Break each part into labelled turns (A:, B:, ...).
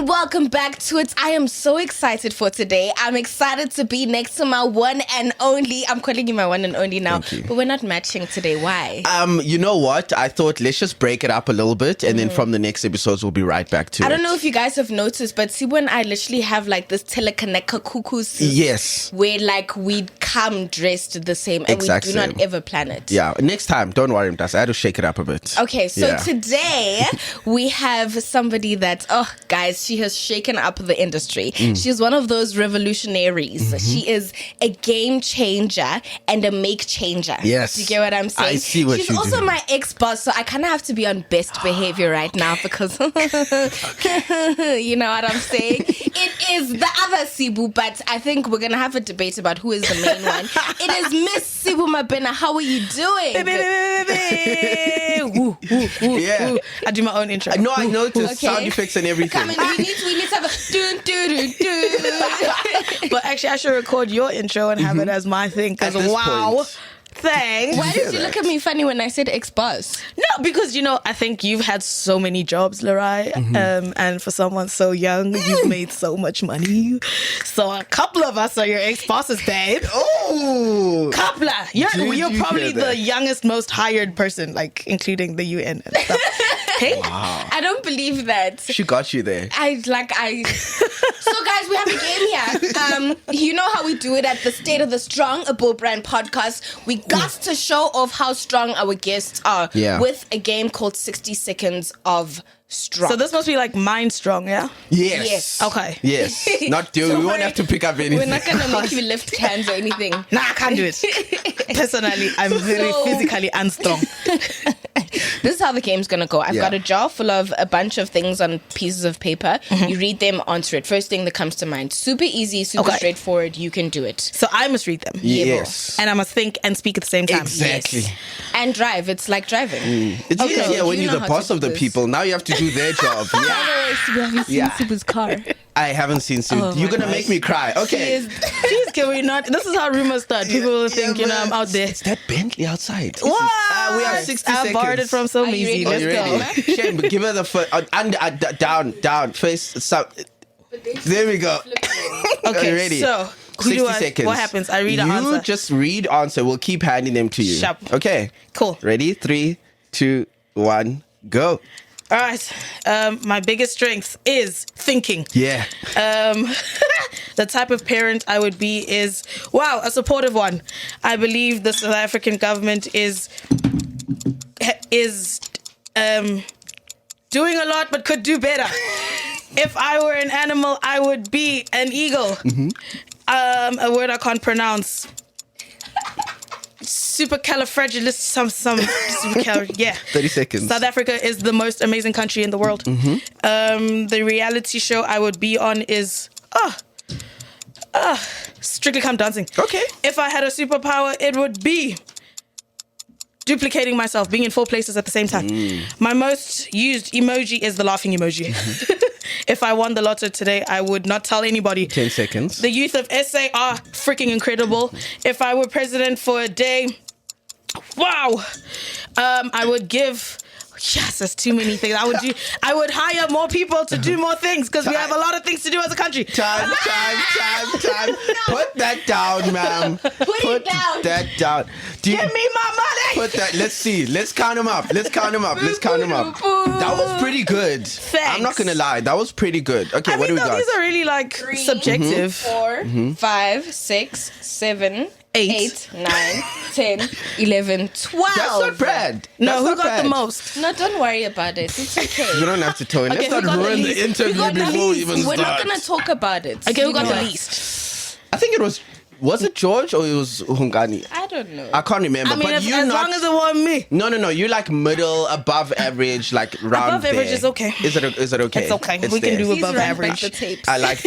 A: Welcome back to it. I am so excited for today. I'm excited to be next to my one and only. I'm calling you my one and only now, but we're not matching today. Why?
B: You know what? I thought let's just break it up a little bit, and then from the next episodes we'll be right back to it.
A: I don't know if you guys have noticed, but Sibu and I literally have like this telekaneka cuckoos.
B: Yes.
A: Where like we come dressed the same and we do not ever plan it.
B: Yeah. Next time, don't worry, Mdas. I had to shake it up a bit.
A: Okay, so today we have somebody that, guys, she has shaken up the industry. She's one of those revolutionaries. She is a game changer and a make changer.
B: Yes.
A: Do you get what I'm saying?
B: I see what
A: She's
B: you
A: also
B: do.
A: my ex-boss, so I kind of have to be on best behavior right now because you know what I'm saying? It is the other Sibu, but I think we're going to have a debate about who is the main one. It is Miss Sibu Mabena. How are you doing?
C: Woo, woo, woo,
B: Yeah.
C: woo. I do my own intro.
B: No, I noticed
A: Okay.
B: sound effects and everything.
A: Come on, we need to have a dun, dun, dun, dun.
C: But actually, I should record your intro and have it as my thing. Because
B: At this
C: wow,
B: point.
C: thanks.
A: Why did you look at me funny when I said ex-boss?
C: No, because I think you've had so many jobs, Larai, and for someone so young, you've made so much money. So a couple of us are your ex-bosses, babe.
B: Oh,
C: Couple. You're
B: you
C: probably
B: hear that?
C: the youngest, most hired person, like including the UN and stuff. Hey,
A: I don't believe that.
B: she got you there.
A: So guys, we have a game here. You know how we do it at the State of the Strong, a Bull Brand podcast. We got to show off how strong our guests are with a game called 60 Seconds of Strong.
C: so this must be like Mind Strong, yeah?
B: Yes.
C: Okay.
B: Yes. Not do. We won't have to pick up anything.
A: We're not gonna make you lift hands or anything.
C: Nah, I can't do it. Personally, I'm very physically unstrong.
A: This is how the game's gonna go. I've got a jar full of a bunch of things on pieces of paper. You read them, answer it. First thing that comes to mind. Super easy, super straightforward. You can do it.
C: So I must read them.
B: Yes.
C: And I must think and speak at the same time.
B: Exactly.
A: Yes. And drive. It's like driving.
B: It's easier when
A: You
B: you're
A: know
B: the
A: how
B: boss
A: to
B: of
A: do
B: the
A: this.
B: people. Now you have to do their job. Yeah.
A: Have you seen
B: Yeah.
A: Sibu's car?
B: I haven't seen Sue.
A: Oh
B: You're
A: my
B: gonna make me cry. Okay.
C: Please, can we not? This is how rumors start. People will think, I'm out there.
B: It's that Bentley outside.
C: What?
B: We have 60
C: I
B: seconds.
C: borrowed it from so
A: Are you
C: easy.
A: ready?
C: Let's
A: Are you
C: go.
A: ready?
B: Shame, but give her the foot. Down. Face. There we go.
C: Okay,
B: Are you ready?
C: so who
B: 60
C: do I?
B: seconds.
C: What happens? I read an
B: You
C: answer.
B: just read answer. We'll keep handing them to you.
C: Sharp.
B: Okay.
C: Cool.
B: Ready? 3, 2, 1, go.
C: All right. My biggest strength is thinking.
B: Yeah.
C: The type of parent I would be is, a supportive one. I believe the South African government is doing a lot but could do better. If I were an animal, I would be an eagle. A word I can't pronounce. Supercalifragilistic. Yeah.
B: 30 seconds.
C: South Africa is the most amazing country in the world. The reality show I would be on is Strictly Come Dancing.
B: Okay.
C: If I had a superpower, it would be duplicating myself, being in 4 places at the same time. My most used emoji is the laughing emoji. If I won the lotto today, I would not tell anybody.
B: 10 seconds.
C: The youth of SA are freaking incredible. If I were president for a day, I would give. Yes, there's too many things. I would hire more people to do more things because we have a lot of things to do as a country.
B: Time. Put that down, ma'am. Put
A: it down.
B: that down.
C: Give me my money.
B: Put that. Let's see. Let's count them up. That was pretty good.
C: Thanks.
B: I'm not gonna lie. That was pretty good. Okay, what do we got?
C: These are really like
A: 3,
C: subjective.
A: 4, 5, 6, 7,
C: 8.
A: 8, 9, 10, 11, 12.
B: That's not bad.
C: No,
B: That's
C: who
B: not
C: got
B: bad.
C: the most?
A: No, don't worry about it. It's okay.
B: You don't have to tell him.
C: Okay,
B: Let's
C: who
B: not
C: got the
B: ruin the
C: least?
B: interview before we even
A: We're
B: start.
A: not going to talk about it.
C: Okay, who got the
A: know.
C: least?
B: I think it was Was it George or it was Hungani?
A: I don't know.
B: I can't remember.
C: I mean,
B: but
C: as
B: you're
C: long as it wasn't me.
B: No. You're like middle, above average, like round
C: Above average
B: there.
C: is okay.
B: Is it okay?
C: It's okay. We
B: there.
C: can do
A: Please
C: above
A: run back
C: average.
A: the tapes.
B: I like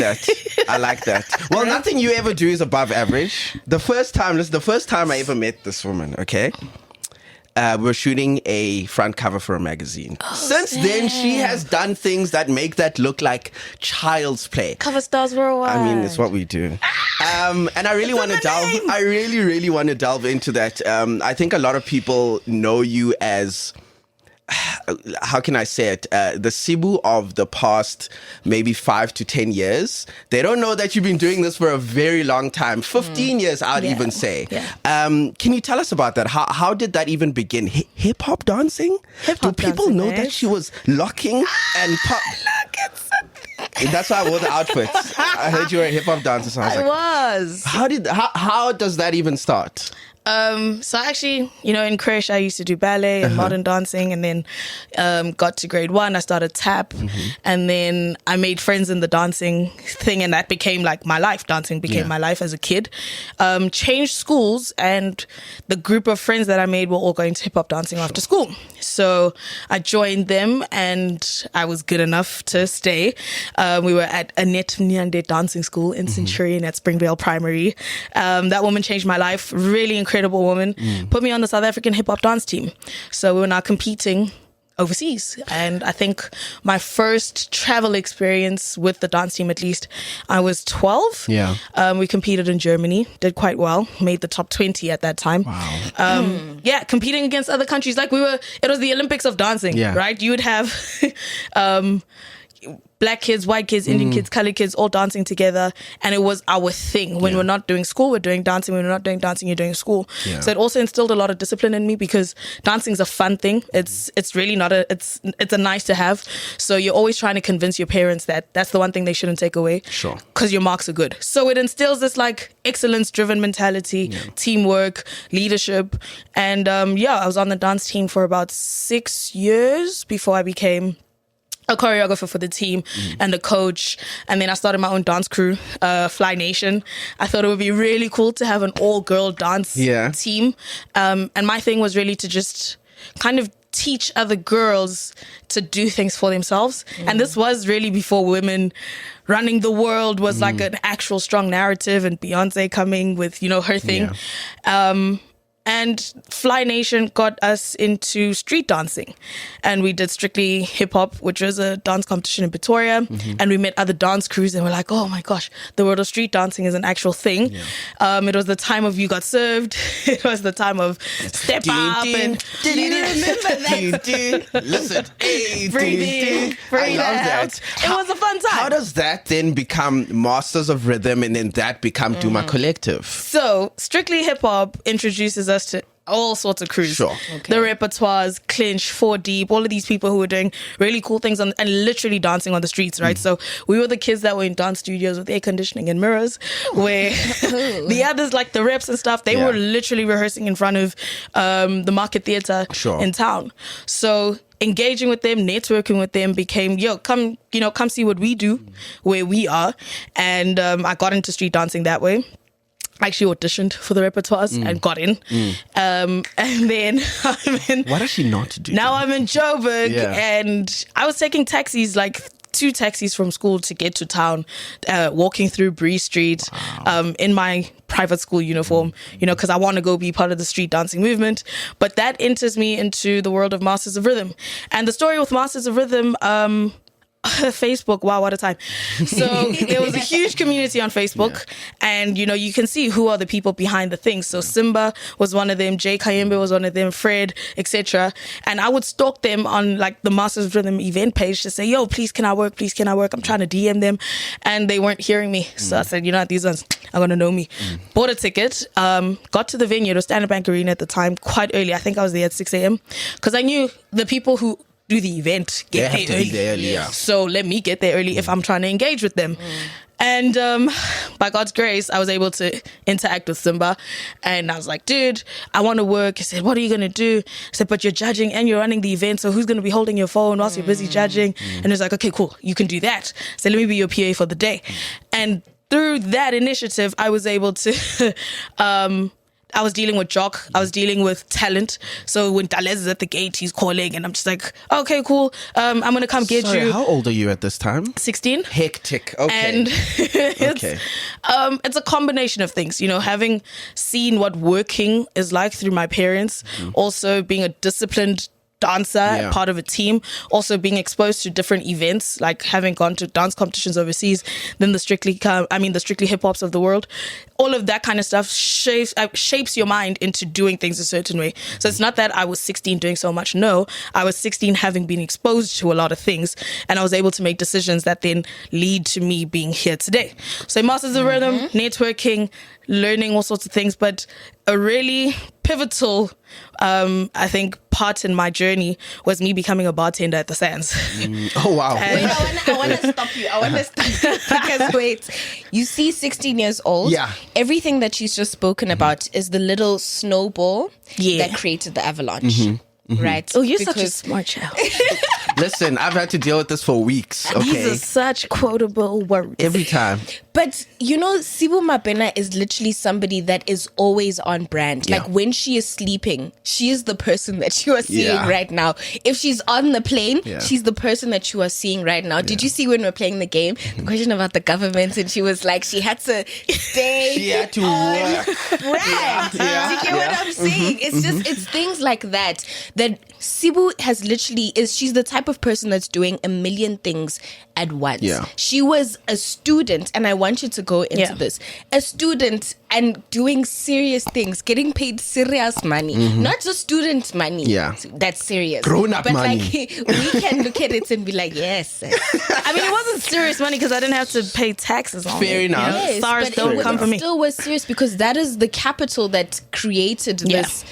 B: that. Well, nothing you ever do is above average. The first time I ever met this woman, okay? We were shooting a front cover for a magazine. Since then, she has done things that make that look like child's play.
C: Cover stars worldwide.
B: I mean, it's what we do. And I really want to delve. I really want to delve into that. I think a lot of people know you as, how can I say it? The Sibu of the past maybe 5 to 10 years. They don't know that you've been doing this for a very long time. 15 years, I'd even say.
C: Yeah.
B: Can you tell us about that? How did that even begin? Hip hop dancing?
C: Hip-hop
B: Do people
C: dancing,
B: know
C: right?
B: that she was locking and pop? That's why I wore the outfits. I heard you were a hip hop dancer, so I was
C: I
B: like,
C: was.
B: how does that even start?
C: So actually, in Croatia, I used to do ballet and modern dancing, and then got to grade 1, I started tap, and then I made friends in the dancing thing, and that became like my life. Dancing became my life as a kid. Changed schools, and the group of friends that I made were all going to hip hop dancing after school. So I joined them, and I was good enough to stay. We were at Annette Nyande Dancing School in Centurion at Springvale Primary. That woman changed my life. Really incredible woman. Put me on the South African hip hop dance team. So we were now competing overseas. And I think my first travel experience with the dance team, at least, I was 12.
B: Yeah.
C: We competed in Germany, did quite well, made the top 20 at that time.
B: Wow.
C: Yeah, competing against other countries. Like it was the Olympics of dancing, right? You would have black kids, white kids, Indian kids, colored kids all dancing together. And it was our thing. When we're not doing school, we're doing dancing. When we're not doing dancing, you're doing school.
B: Yeah.
C: So it also instilled a lot of discipline in me, because dancing's a fun thing. It's really not it's a nice to have. So you're always trying to convince your parents that that's the one thing they shouldn't take away.
B: Sure.
C: Because your marks are good. So it instills this like excellence driven mentality, teamwork, leadership. And I was on the dance team for about 6 years before I became a choreographer for the team and a coach. And then I started my own dance crew, Fly Nation. I thought it would be really cool to have an all-girl dance team. And my thing was really to just kind of teach other girls to do things for themselves. And this was really before women running the world was like an actual strong narrative, and Beyonce coming with, her thing. And Fly Nation got us into street dancing, and we did Strictly Hip Hop, which was a dance competition in Pretoria. And we met other dance crews, and we're like, oh my gosh, the world of street dancing is an actual thing. It was the time of You Got Served. It was the time of Step Up. And
A: Do you remember that?
B: Listen,
C: Breathe
B: I love that.
C: It was a fun time.
B: How does that then become Masters of Rhythm, and then that become Duma Collective?
C: So Strictly Hip Hop introduces us to all sorts of crews.
B: Sure.
C: The Repertoires, Clinch, 4 Deep, all of these people who were doing really cool things and literally dancing on the streets, right? So we were the kids that were in dance studios with air conditioning and mirrors, where the others, like the reps and stuff, they were literally rehearsing in front of the Market Theatre in town. So engaging with them, networking with them became, come see what we do where we are. And I got into street dancing that way. I actually auditioned for the Repertoires and got in. And then
B: What does she not do?
C: now I'm in Joburg, and I was taking taxis, like 2 taxis from school to get to town, walking through Bree Street in my private school uniform, because I want to go be part of the street dancing movement. But that enters me into the world of Masters of Rhythm. And the story with Masters of Rhythm, Facebook, wow, what a time. So there was a huge community on Facebook, and you can see who are the people behind the things. So Simba was one of them, Jay Kayembe was one of them, Fred, etc. And I would stalk them on like the Masters of Rhythm event page to say, yo, please can I work, I'm trying to DM them, and they weren't hearing me. So I said, these ones are gonna know me. Bought a ticket, got to the venue. It was Standard Bank Arena at the time, quite early. I think I was there at 6 a.m. because I knew the people who do the event get there early. So let me get there early if I'm trying to engage with them. And by God's grace, I was able to interact with Simba. And I was like, dude, I want to work. He said, what are you going to do? I said, but you're judging and you're running the event. So who's going to be holding your phone whilst you're busy judging? And he's like, okay, cool. You can do that. So let me be your PA for the day. And through that initiative, I was able to I was dealing with Jock. I was dealing with talent. So when Dalez is at the gate, he's calling, and I'm just like, okay, cool. I'm gonna come get
B: Sorry,
C: you.
B: how old are you at this time?
C: 16.
B: Hectic. Okay.
C: And it's a combination of things, you know, having seen what working is like through my parents, also being a disciplined dancer, part of a team, also being exposed to different events, like having gone to dance competitions overseas, then the strictly hip hops of the world. All of that kind of stuff shapes your mind into doing things a certain way. So it's not that I was 16 doing so much. No, I was 16 having been exposed to a lot of things, and I was able to make decisions that then lead to me being here today. So Masters of Rhythm, networking, learning all sorts of things, but a really pivotal, I think, part in my journey was me becoming a bartender at the Sands.
B: Oh, wow.
A: Wait, I want to stop you. Because wait, you see 16 years old.
B: Yeah.
A: Everything that she's just spoken about is the little snowball that created the avalanche. Right?
C: Oh, you're such a smart child.
B: Listen, I've had to deal with this for weeks. Okay.
C: These are such quotable words.
B: Every time.
A: But, you know, Sibu Mabena is literally somebody that is always on brand.
B: Yeah.
A: Like, when she is sleeping, she is the person that you are seeing right now. If she's on the plane, she's the person that you are seeing right now. Did you see when we were playing the game, the question about the government, and she was like, she had to stay.
B: She had to work.
A: Right. Do you get what I'm saying? It's just, it's things like that Sibu has literally she's the type of person that's doing a million things at once. Yeah. She was a student, and I want you to go into this. A student and doing serious things, getting paid serious money, not just student money.
B: Yeah.
A: That's serious.
B: Grown-up money.
A: But like, we can look at it and be like, yes.
C: I mean, it wasn't serious money because I didn't have to pay taxes on it.
B: Fair enough.
C: You know,
A: Yes,
C: SARS
A: but
C: don't come for me.
A: It still was serious because that is the capital that created this,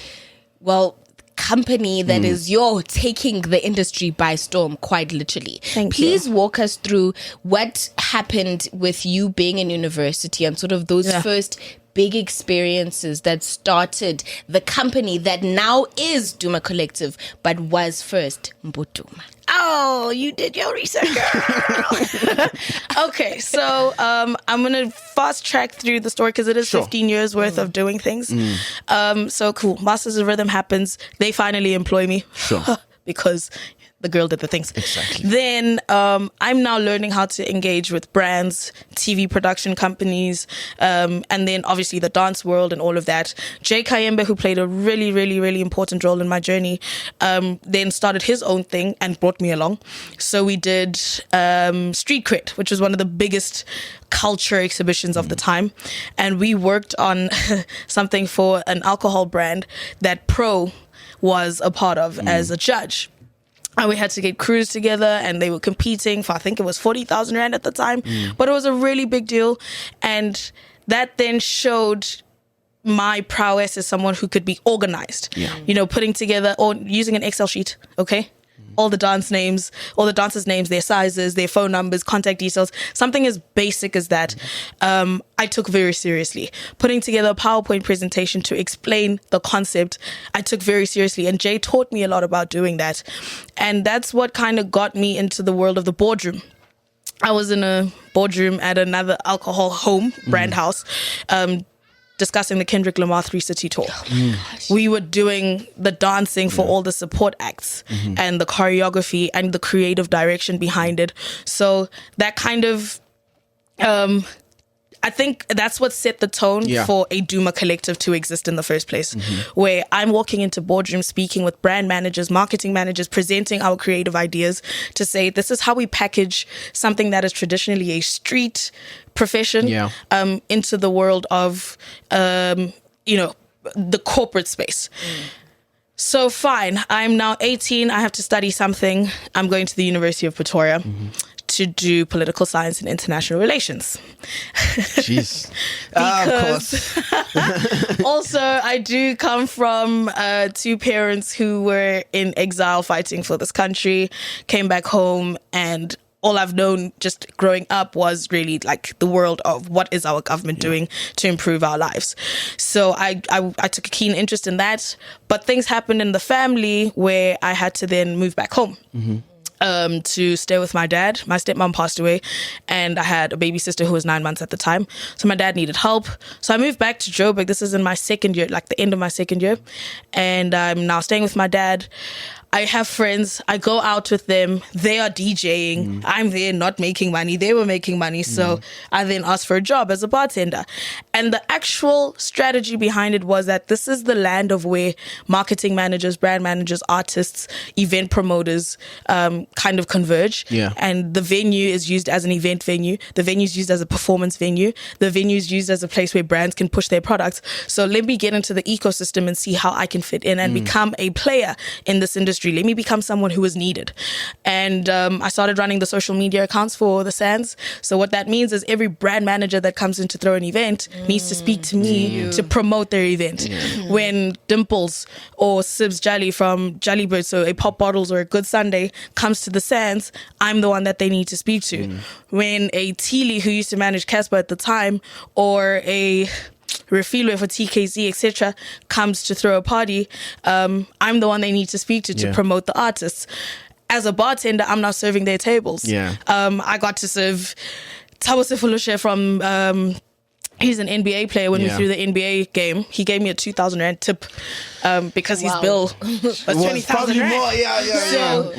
A: company that is taking the industry by storm, quite literally. Please walk us through what happened with you being in university and sort of those first big experiences that started the company that now is Duma Collective, but was first Mbutuma.
C: Oh, you did your research, girl. Okay, so I'm going to fast track through the story because it is 15 years worth of doing things. So cool. Masters of Rhythm happens. They finally employ me.
B: Sure.
C: Because the girl did the things.
B: Exactly.
C: Then I'm now learning how to engage with brands, TV production companies, and then obviously the dance world and all of that. Jay Kayembe, who played a really, really, really important role in my journey, then started his own thing and brought me along. So we did Street Cred, which was one of the biggest culture exhibitions of the time. And we worked on something for an alcohol brand that Pro was a part of as a judge. And we had to get crews together, and they were competing for, I think it was 40,000 Rand at the time. But it was a really big deal. And that then showed my prowess as someone who could be organized. You know, putting together or using an Excel sheet, okay? All the dancers' names, their sizes, their phone numbers, contact details, something as basic as that. I took very seriously. Putting together a PowerPoint presentation to explain the concept, I took very seriously. And Jay taught me a lot about doing that. And that's what kind of got me into the world of the boardroom. I was in a boardroom at another alcohol home, brand house, discussing the Kendrick Lamar 3 City tour. We were doing the dancing for all the support acts and the choreography and the creative direction behind it. So that kind of, I think that's what set the tone for a Duma Collective to exist in the first place, where I'm walking into boardrooms, speaking with brand managers, marketing managers, presenting our creative ideas to say, this is how we package something that is traditionally a street profession into the world of, the corporate space. So fine, I'm now 18. I have to study something. I'm going to the University of Pretoria to do political science and international relations.
B: Jeez.
C: Because also I do come from two parents who were in exile fighting for this country, came back home, and all I've known just growing up was really like the world of what is our government doing to improve our lives. So I took a keen interest in that, but things happened in the family where I had to then move back home. to stay with my dad. My stepmom passed away, and I had a baby sister who was 9 months at the time. So my dad needed help. So I moved back to Joburg. This is in my second year, like the end of my second year. And I'm now staying with my dad. I have friends. I go out with them. They are DJing. I'm there not making money. They were making money. So I then asked for a job as a bartender. And the actual strategy behind it was that this is the land of where marketing managers, brand managers, artists, event promoters kind of converge.
B: Yeah.
C: And the venue is used as an event venue. The venue is used as a performance venue. The venue is used as a place where brands can push their products. So let me get into the ecosystem and see how I can fit in and become a player in this industry. Let me become someone who is needed. And I started running the social media accounts for the Sands. So what that means is every brand manager that comes in to throw an event needs to speak to me to promote their event. When Dimples or Sibs Jolly from Jolly Bird, so a Pop Bottles or a Good Sunday, comes to the Sands, I'm the one that they need to speak to. When a Teely, who used to manage Casper at the time, or a Refilwe for TKZ, etc., comes to throw a party, I'm the one they need to speak to promote the artists. As a bartender, I'm now serving their tables. I got to serve Thabo Sefoloshe from... he's an NBA player. When we threw the NBA game, he gave me a 2,000 rand tip because his bill was 20,000 rand. So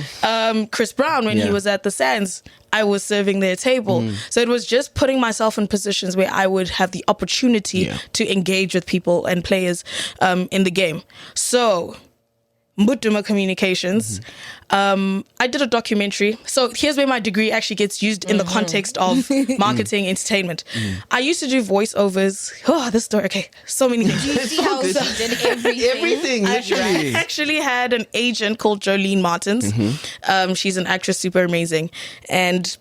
C: Chris Brown, when he was at the Sands, I was serving their table. So it was just putting myself in positions where I would have the opportunity to engage with people and players in the game. So Mbuduma Communications, I did a documentary. So here's where my degree actually gets used in the context of marketing, entertainment. I used to do voiceovers. Oh, this story. Okay, so many things.
A: You see how she did everything?
B: Everything, literally.
C: I actually had an agent called Jolene Martins. She's an actress, super amazing. And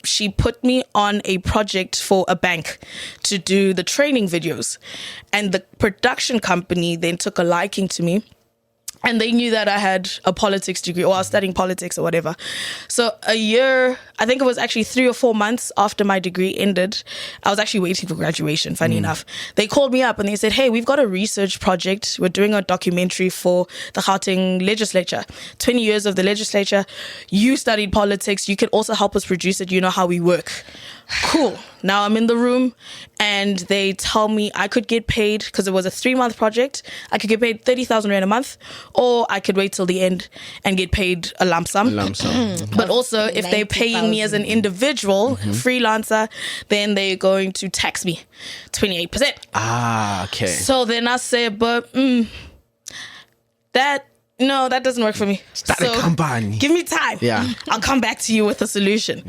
C: she put me on a project for a bank to do the training videos. And the production company then took a liking to me. And they knew that I had a politics degree, or I was studying politics or whatever. So a year, I think it was actually 3 or 4 months after my degree ended, I was actually waiting for graduation, funny enough. They called me up and they said, hey, we've got a research project. We're doing a documentary for the Gauteng legislature. 20 years of the legislature. You studied politics. You can also help us produce it. You know how we work. Cool. Now I'm in the room and they tell me I could get paid, because it was a 3-month project, I could get paid 30,000 rand a month, or I could wait till the end and get paid a lump sum. But also, if they're paying me as an individual freelancer, then they're going to tax me 28%.
B: Okay.
C: So then I said, but that doesn't work for me.
B: Start a company.
C: Give me time.
B: Yeah.
C: I'll come back to you with a solution.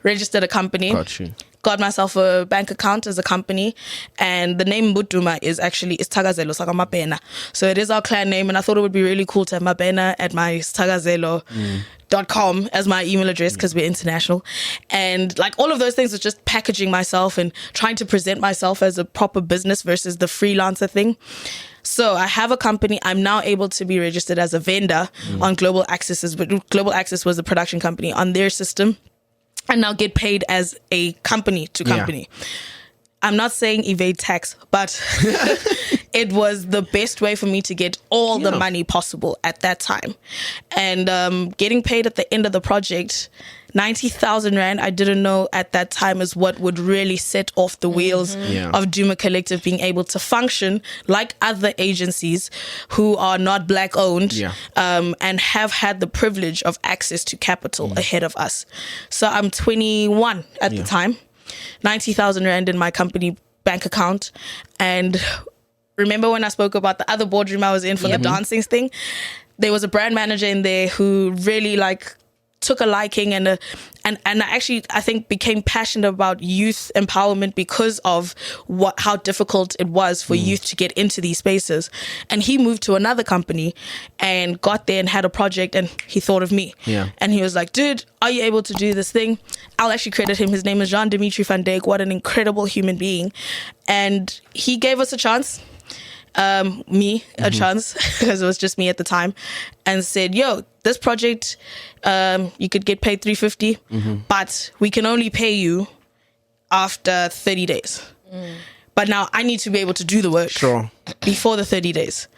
C: Registered a company.
B: Got you.
C: Got myself a bank account as a company, and the name Mbuduma is Tagazelo Saka Mabena. So it is our clan name, and I thought it would be really cool to have Mabena at my Tagazelo.com as my email address, because we're international. And like all of those things was just packaging myself and trying to present myself as a proper business versus the freelancer thing. So I have a company. I'm now able to be registered as a vendor on Global Access. But Global Access was a production company on their system, and now get paid as a company to company. I'm not saying evade tax, but it was the best way for me to get all the money possible at that time. And getting paid at the end of the project, 90,000 rand, I didn't know at that time, is what would really set off the wheels of Duma Collective being able to function like other agencies who are not black owned and have had the privilege of access to capital ahead of us. So I'm 21 at the time, 90,000 rand in my company bank account. And remember when I spoke about the other boardroom I was in for the dancing thing? There was a brand manager in there who really took a liking and I think became passionate about youth empowerment because of how difficult it was for youth to get into these spaces. And he moved to another company and got there and had a project, and he thought of me. And he was like, dude, are you able to do this thing? I'll actually credit him. His name is Jean-Dimitri van Dijk. What an incredible human being. And he gave us a chance. A chance, because it was just me at the time, and said, yo, this project, you could get paid 350, but we can only pay you after 30 days. But now I need to be able to do the work before the 30 days.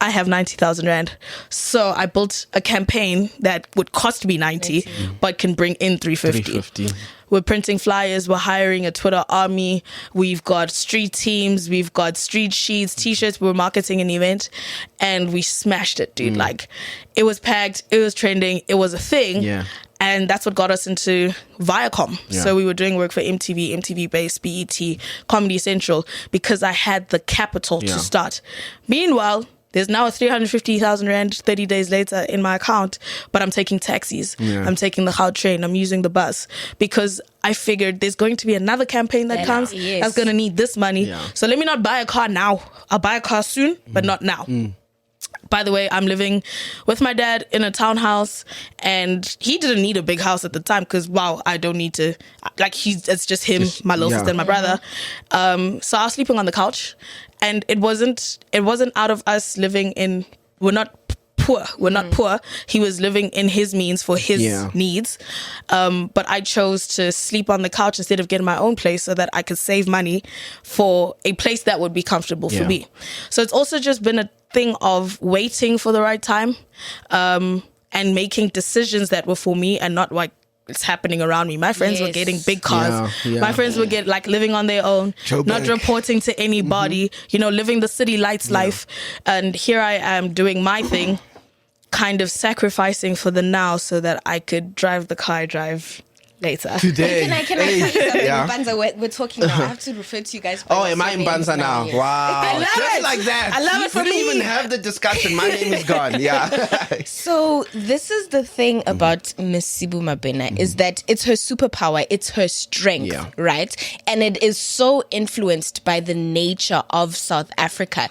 C: I have 90,000 rand. So I built a campaign that would cost me 90, but can bring in 350. We're printing flyers. We're hiring a Twitter army. We've got street teams. We've got street sheets, t-shirts. We're marketing an event, and we smashed it, dude. Like, it was packed. It was trending. It was a thing.
B: Yeah.
C: And that's what got us into Viacom.
B: Yeah.
C: So we were doing work for MTV Base, BET, Comedy Central, because I had the capital to start. Meanwhile, there's now a 350,000 rand 30 days later in my account, but I'm taking taxis.
B: Yeah.
C: I'm taking the Gautrain train. I'm using the bus because I figured there's going to be another campaign that comes that's going to need this money.
B: Yeah.
C: So let me not buy a car now. I'll buy a car soon, but not now. By the way, I'm living with my dad in a townhouse, and he didn't need a big house at the time because, wow, I don't need to, like, it's just him, my little sister and my brother. So I was sleeping on the couch, and it wasn't out of us living in, we're not poor. We're not poor. He was living in his means for his needs. But I chose to sleep on the couch instead of getting my own place so that I could save money for a place that would be comfortable for me. So it's also just been a thing of waiting for the right time, and making decisions that were for me and not like it's happening around me. My friends were getting big cars. My friends would get like living on their own, not reporting to anybody, living the city lights life. And here I am doing my thing, kind of sacrificing for the now so that I could drive the car I drive later.
B: Today.
A: Can I tell you something? Banza, we're talking now. I have to refer to you guys.
B: Oh, am I in Banza now?
A: Yes.
B: Wow.
C: I love
B: Just
C: it.
B: like that.
C: I love it for
B: We didn't
C: me.
B: even have the discussion. My name is gone. Yeah.
A: So this is the thing about Miss Sibu Mabena is that it's her superpower, it's her strength, right? And it is so influenced by the nature of South Africa.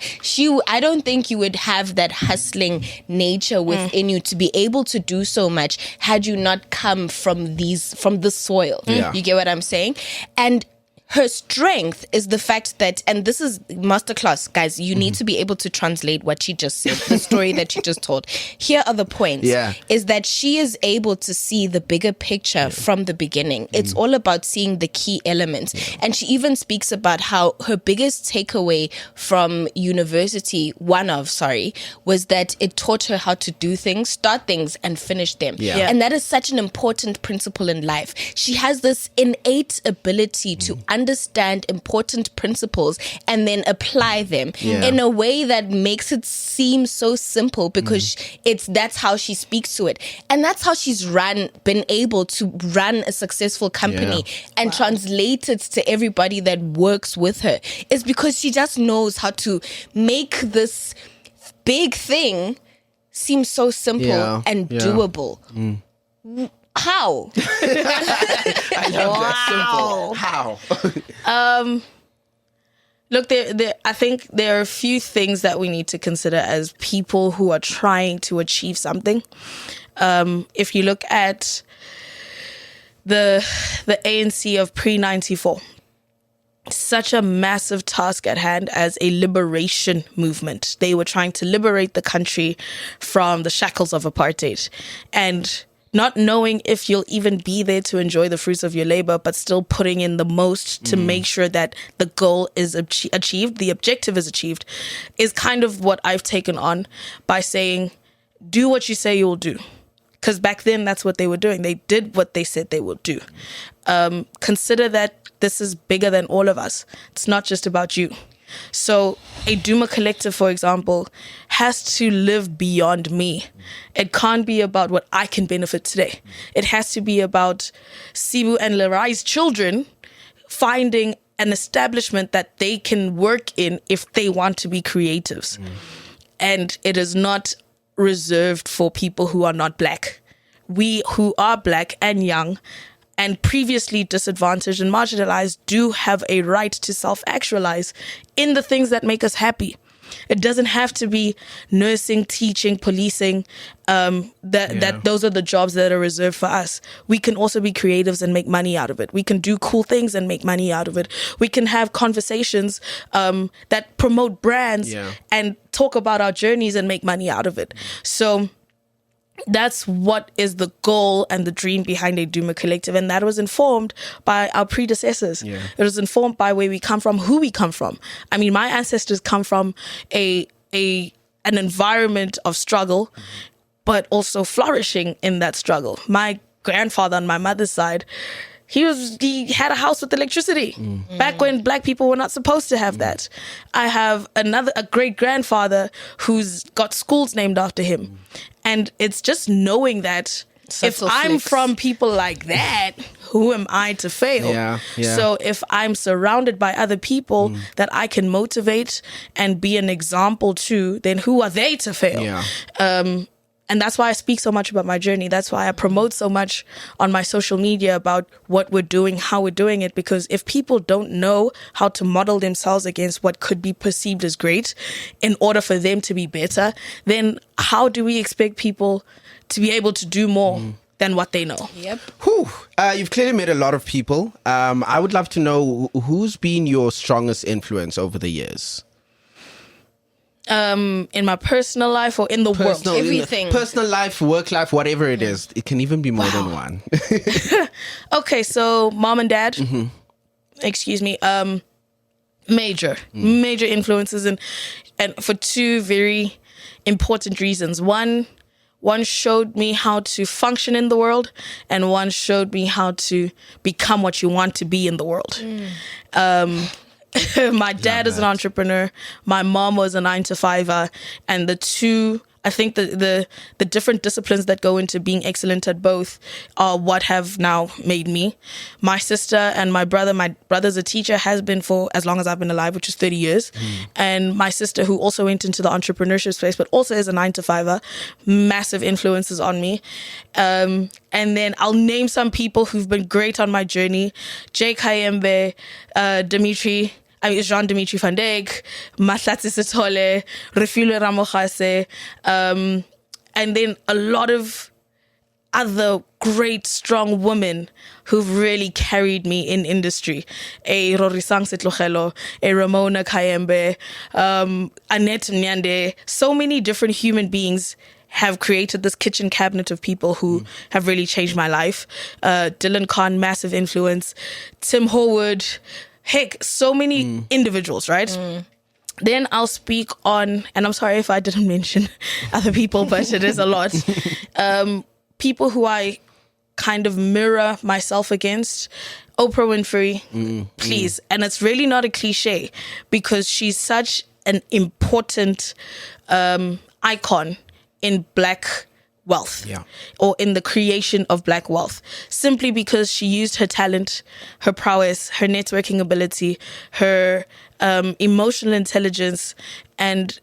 A: I don't think you would have that hustling nature within you to be able to do so much had you not come from the soil.
B: Yeah.
A: You get what I'm saying? And her strength is the fact that, and this is masterclass, guys, you need to be able to translate what she just said, the story that she just told. Here are the points. Is that she is able to see the bigger picture from the beginning. It's all about seeing the key elements. And she even speaks about how her biggest takeaway from university, was that it taught her how to do things, start things, and finish them. And that is such an important principle in life. She has this innate ability to understand important principles and then apply them in a way that makes it seem so simple because that's how she speaks to it. And that's how she's been able to run a successful company and translate it to everybody that works with her. It's because she just knows how to make this big thing seem so simple and doable. How?
B: I love that. Simple. How?
C: Look, I think there are a few things that we need to consider as people who are trying to achieve something. If you look at the ANC of pre-94, such a massive task at hand as a liberation movement. They were trying to liberate the country from the shackles of apartheid. And not knowing if you'll even be there to enjoy the fruits of your labor, but still putting in the most to make sure that the goal is achieved, the objective is achieved, is kind of what I've taken on by saying, do what you say you'll do. Because back then, that's what they were doing. They did what they said they would do. Consider that this is bigger than all of us. It's not just about you. So a Duma collective, for example, has to live beyond me. It can't be about what I can benefit today. It has to be about Sibu and Larai's children finding an establishment that they can work in if they want to be creatives. And it is not reserved for people who are not black. We who are black and young and previously disadvantaged and marginalized do have a right to self-actualize in the things that make us happy. It doesn't have to be nursing, teaching, policing. That those are the jobs that are reserved for us. We can also be creatives and make money out of it. We can do cool things and make money out of it. We can have conversations that promote brands and talk about our journeys and make money out of it. So that's what is the goal and the dream behind a Duma Collective. And that was informed by our predecessors. It was informed by where we come from, who we come from. I mean, my ancestors come from a an environment of struggle, but also flourishing in that struggle. My grandfather on my mother's side, he had a house with electricity back when black people were not supposed to have that. I have a great grandfather who's got schools named after him. And it's just knowing that if I'm from people like that, who am I to fail?
B: Yeah.
C: So if I'm surrounded by other people that I can motivate and be an example to, then who are they to fail?
B: Yeah.
C: And that's why I speak so much about my journey. That's why I promote so much on my social media about what we're doing, how we're doing it. Because if people don't know how to model themselves against what could be perceived as great in order for them to be better, then how do we expect people to be able to do more than what they know?
A: Yep.
B: Whew. You've clearly met a lot of people. I would love to know who's been your strongest influence over the years?
C: In my personal life or in the world?
A: Everything.
B: Personal life, work life, whatever it is. It can even be more than one.
C: Okay, so mom and dad, excuse me, major influences, and for two very important reasons. One showed me how to function in the world, and one showed me how to become what you want to be in the world. My dad is an entrepreneur. My mom was a 9-to-5er, and the two, I think the different disciplines that go into being excellent at both are what have now made me. My sister and my brother's a teacher, has been for as long as I've been alive, which is 30 years. And my sister, who also went into the entrepreneurship space, but also is a 9-to-5er, massive influences on me. And then I'll name some people who've been great on my journey. Jay Kayembe, Jean-Dimitri van Dijk, Mahlatsi Sithole, Refilwe Ramokgase, and then a lot of other great, strong women who've really carried me in industry. A Rorisang Setlogelo, a Ramona Kayembe, Annette Nyande. So many different human beings have created this kitchen cabinet of people who have really changed my life. Dylan Khan, massive influence. Tim Horwood. Heck, so many individuals, right? Then I'll speak on, and I'm sorry if I didn't mention other people, but it is a lot. People who I kind of mirror myself against. Oprah Winfrey, please. And it's really not a cliche, because she's such an important icon in Black wealth, or in the creation of Black wealth, simply because she used her talent, her prowess, her networking ability, her emotional intelligence, and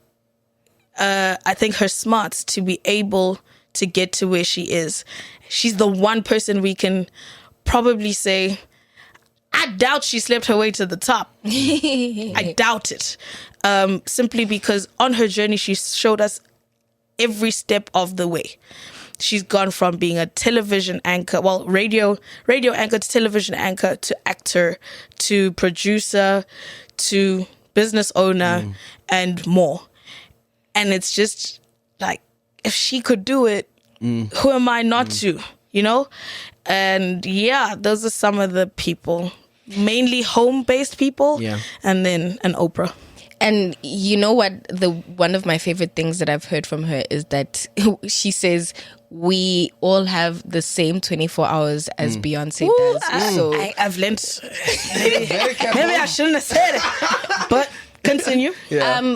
C: I think her smarts to be able to get to where she is. She's the one person we can probably say, I doubt she slept her way to the top. I doubt it. Simply because on her journey, she showed us every step of the way. She's gone from being a television anchor, radio anchor to television anchor to actor to producer to business owner and more. And it's just like, if she could do it, who am I not to, you know? And yeah, those are some of the people, mainly home-based people, and then an Oprah.
A: And you know what? One of my favorite things that I've heard from her is that she says we all have the same 24 hours as Beyonce does. So
C: I've learned. Maybe I shouldn't have said it, but continue.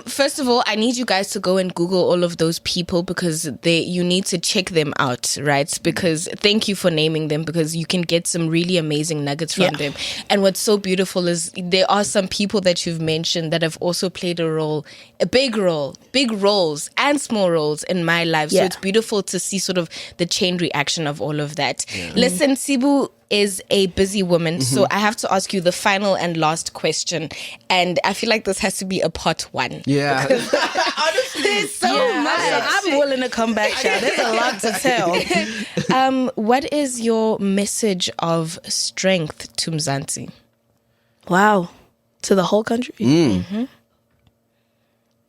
A: First of all, I need you guys to go and Google all of those people, because you need to check them out, right? Because thank you for naming them, because you can get some really amazing nuggets from them. And what's so beautiful is there are some people that you've mentioned that have also played a big roles and small roles in my life. So it's beautiful to see sort of the chain reaction of all of that. Listen, Sibu is a busy woman, so I have to ask you the final and last question, and I feel like this has to be a part one.
B: Honestly,
A: there's so much.
C: I'm willing to come back, child. There's a lot to tell.
A: What is your message of strength to Mzansi?
C: Wow, to the whole country.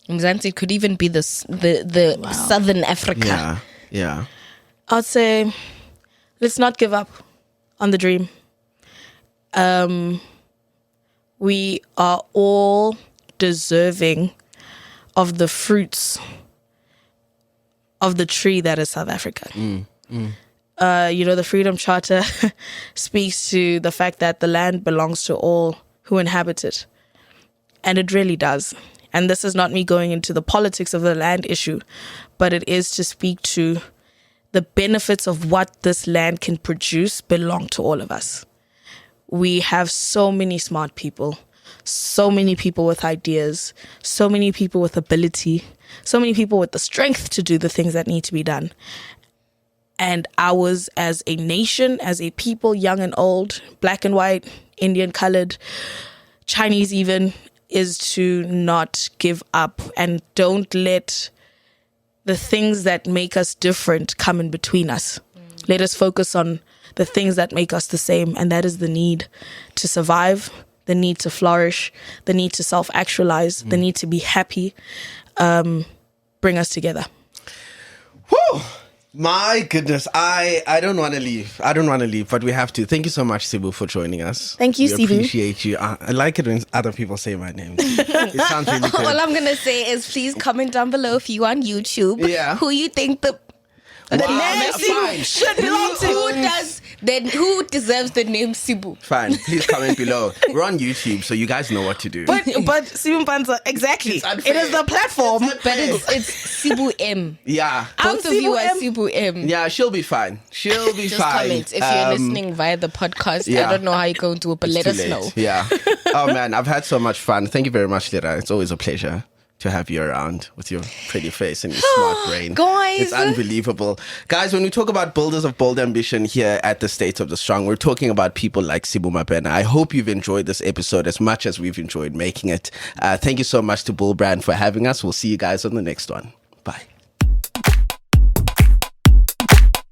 A: Mzansi could even be the Southern Africa.
C: I'd say, let's not give up on the dream. We are all deserving of the fruits of the tree that is South Africa. The Freedom Charter speaks to the fact that the land belongs to all who inhabit it. And it really does. And this is not me going into the politics of the land issue, but it is to speak to the benefits of what this land can produce belong to all of us. We have so many smart people, so many people with ideas, so many people with ability, so many people with the strength to do the things that need to be done. And ours as a nation, as a people, young and old, black and white, Indian colored, Chinese even, is to not give up and don't let the things that make us different come in between us. Let us focus on the things that make us the same, and that is the need to survive, the need to flourish, the need to self-actualize, the need to be happy. Bring us together.
B: Whew. My goodness, I don't want to leave. I don't want to leave, but we have to. Thank you so much, Sibu, for joining us.
C: Thank you,
B: we
C: Sibu.
B: Appreciate you. I like it when other people say my name. It sounds really good.
A: All I'm gonna say is please comment down below if you on YouTube.
B: Yeah.
A: Who you think the name
B: fine.
A: should belong to? Who deserves the name Sibu?
B: Fine. Please comment below. We're on YouTube, so you guys know what to do.
C: But Sibu Panza, exactly. It is the platform.
A: But it's Sibu M.
B: Yeah.
A: Both of you are Sibu M.
B: Yeah, she'll be fine. She'll be
A: Just
B: fine.
A: comment if you're listening via the podcast.
B: yeah.
A: I don't know how you're going to do it, but let
B: Too
A: us
B: late.
A: know.
B: Yeah. Oh man, I've had so much fun. Thank you very much, Lira. It's always a pleasure to have you around with your pretty face and your smart brain.
A: Guys.
B: It's unbelievable. Guys, when we talk about builders of bold ambition here at the State of the Strong, we're talking about people like Sibu Mabena. I hope you've enjoyed this episode as much as we've enjoyed making it. Thank you so much to Bull Brand for having us. We'll see you guys on the next one.